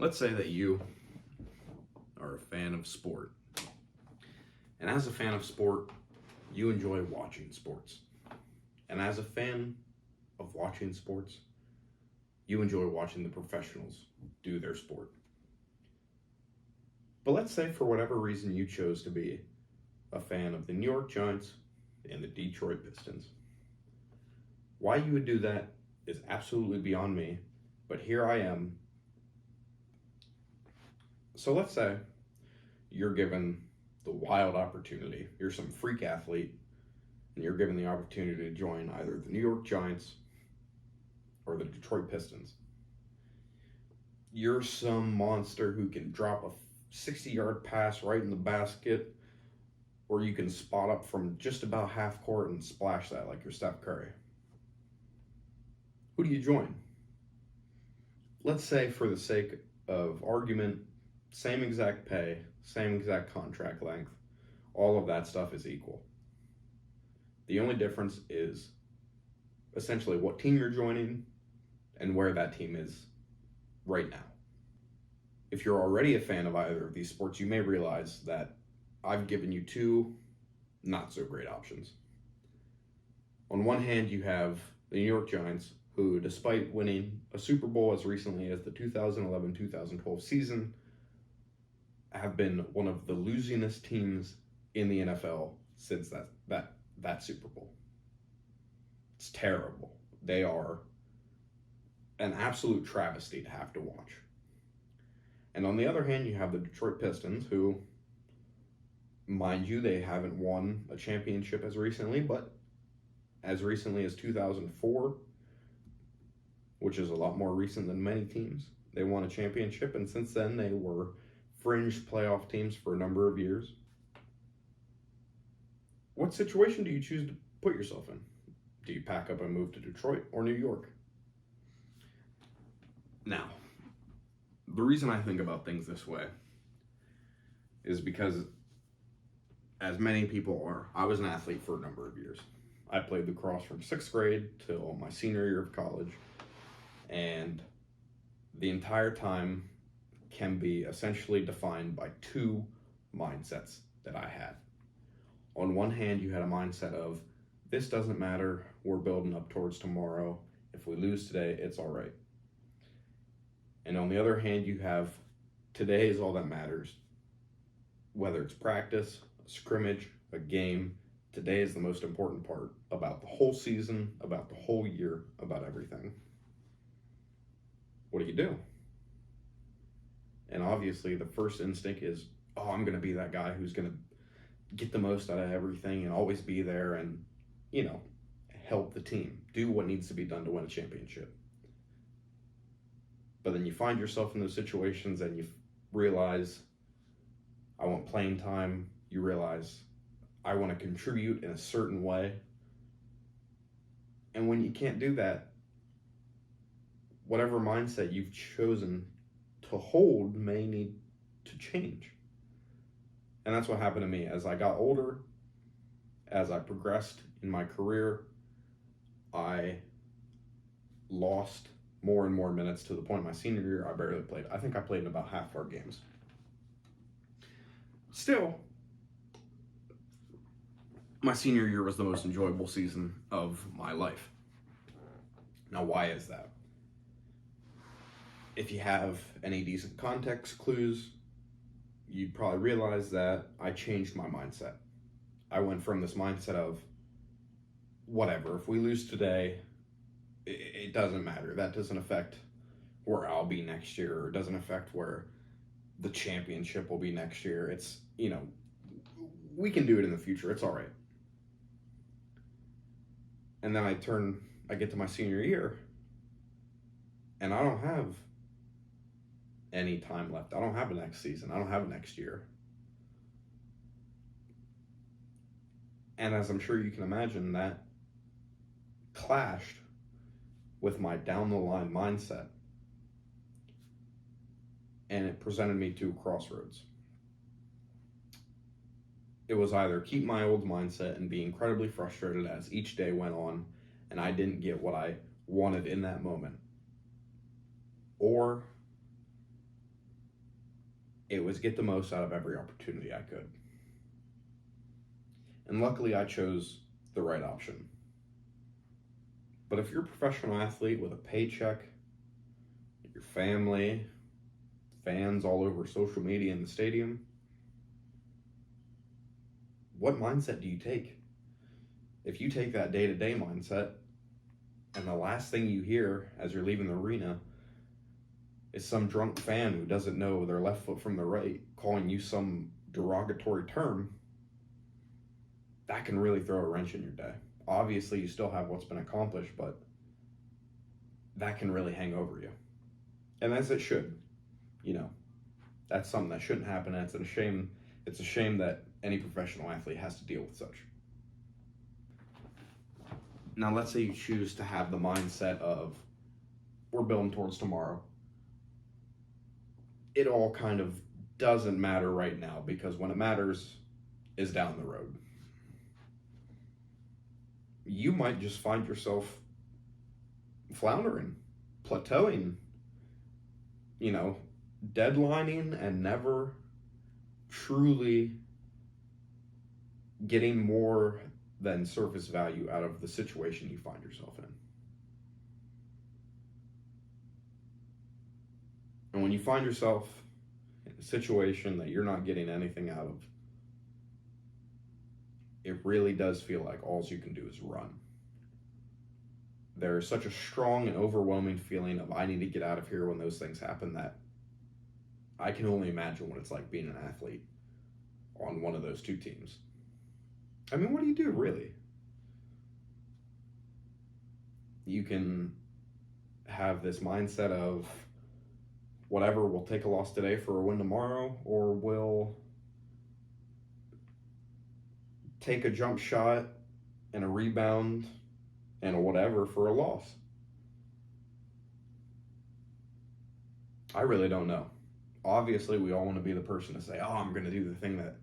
Let's say that you are a fan of sport. And as a fan of sport, you enjoy watching sports. And as a fan of watching sports, you enjoy watching the professionals do their sport. But let's say for whatever reason you chose to be a fan of the New York Giants and the Detroit Pistons. Why you would do that is absolutely beyond me, but here I am. So let's say you're given the wild opportunity, you're some freak athlete, and you're given the opportunity to join either the New York Giants or the Detroit Pistons. You're some monster who can drop a 60-yard pass right in the basket, or you can spot up from just about half court and splash that like you're Steph Curry. Who do you join? Let's say, for the sake of argument, same exact pay, same exact contract length, all of that stuff is equal. The only difference is essentially what team you're joining and where that team is right now. If you're already a fan of either of these sports, you may realize that I've given you two not so great options. On one hand, you have the New York Giants, who, despite winning a Super Bowl as recently as the 2011-2012 season, have been one of the losingest teams in the NFL since that Super Bowl. It's terrible. They are an absolute travesty to have to watch. And on the other hand, you have the Detroit Pistons, who, mind you, they haven't won a championship as recently, but as recently as 2004, which is a lot more recent than many teams, they won a championship, and since then they were fringe playoff teams for a number of years. What situation do you choose to put yourself in? Do you pack up and move to Detroit or New York? Now, the reason I think about things this way is because, as many people are, I was an athlete for a number of years. I played lacrosse from 6th grade till my senior year of college, and the entire time can be essentially defined by two mindsets that I had. On one hand, you had a mindset of, this doesn't matter, we're building up towards tomorrow. If we lose today, it's all right. And on the other hand, you have, today is all that matters. Whether it's practice, a scrimmage, a game, today is the most important part about the whole season, about the whole year, about everything. What do? And obviously the first instinct is, oh, I'm going to be that guy who's going to get the most out of everything and always be there and, help the team, do what needs to be done to win a championship. But then you find yourself in those situations and you realize, I want playing time. You realize, I want to contribute in a certain way. And when you can't do that, whatever mindset you've chosen to hold may need to change. And that's what happened to me. As I got older, as I progressed in my career, I lost more and more minutes to the point my senior year I barely played. I think I played in about half our games. Still, my senior year was the most enjoyable season of my life. Now, why is that? If you have any decent context clues, you'd probably realize that I changed my mindset. I went from this mindset of, whatever, if we lose today, it doesn't matter. That doesn't affect where I'll be next year, or it doesn't affect where the championship will be next year. It's, we can do it in the future. It's all right. And then I get to my senior year, and I don't have any time left. I don't have a next season. I don't have a next year. And as I'm sure you can imagine, that clashed with my down the line mindset. And it presented me to a crossroads. It was either keep my old mindset and be incredibly frustrated as each day went on and I didn't get what I wanted in that moment, or It was get the most out of every opportunity I could. And luckily, I chose the right option. But if you're a professional athlete with a paycheck, your family, fans all over social media in the stadium, what mindset do you take? If you take that day-to-day mindset, and the last thing you hear as you're leaving the arena is some drunk fan who doesn't know their left foot from the right calling you some derogatory term, that can really throw a wrench in your day. Obviously, you still have what's been accomplished, but that can really hang over you. And as it should. You know, that's something that shouldn't happen. And it's a shame that any professional athlete has to deal with such. Now, let's say you choose to have the mindset of, we're building towards tomorrow. It all kind of doesn't matter right now, because when it matters is down the road. You might just find yourself floundering, plateauing, deadlining, and never truly getting more than surface value out of the situation you find yourself in. And when you find yourself in a situation that you're not getting anything out of, it really does feel like all you can do is run. There's such a strong and overwhelming feeling of, I need to get out of here when those things happen, that I can only imagine what it's like being an athlete on one of those two teams. I mean, what do you do, really? You can have this mindset of, whatever, we'll take a loss today for a win tomorrow, or we'll take a jump shot and a rebound and a whatever for a loss. I really don't know. Obviously, we all want to be the person to say, I'm going to do the thing that,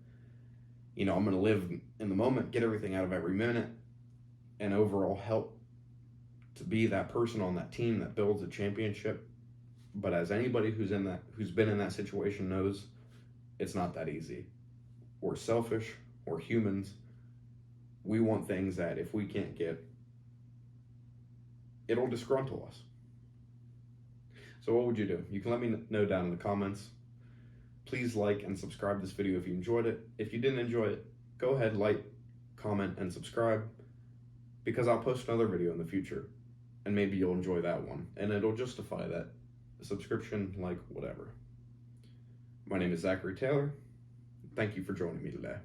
I'm going to live in the moment, get everything out of every minute, and overall help to be that person on that team that builds a championship. But as anybody who's been in that situation knows, it's not that easy. We're selfish, we're humans. We want things that if we can't get, it'll disgruntle us. So what would you do? You can let me know down in the comments. Please like and subscribe this video if you enjoyed it. If you didn't enjoy it, go ahead, like, comment, and subscribe, because I'll post another video in the future, and maybe you'll enjoy that one, and it'll justify that subscription, like, whatever. My name is Zachary Taylor. Thank you for joining me today.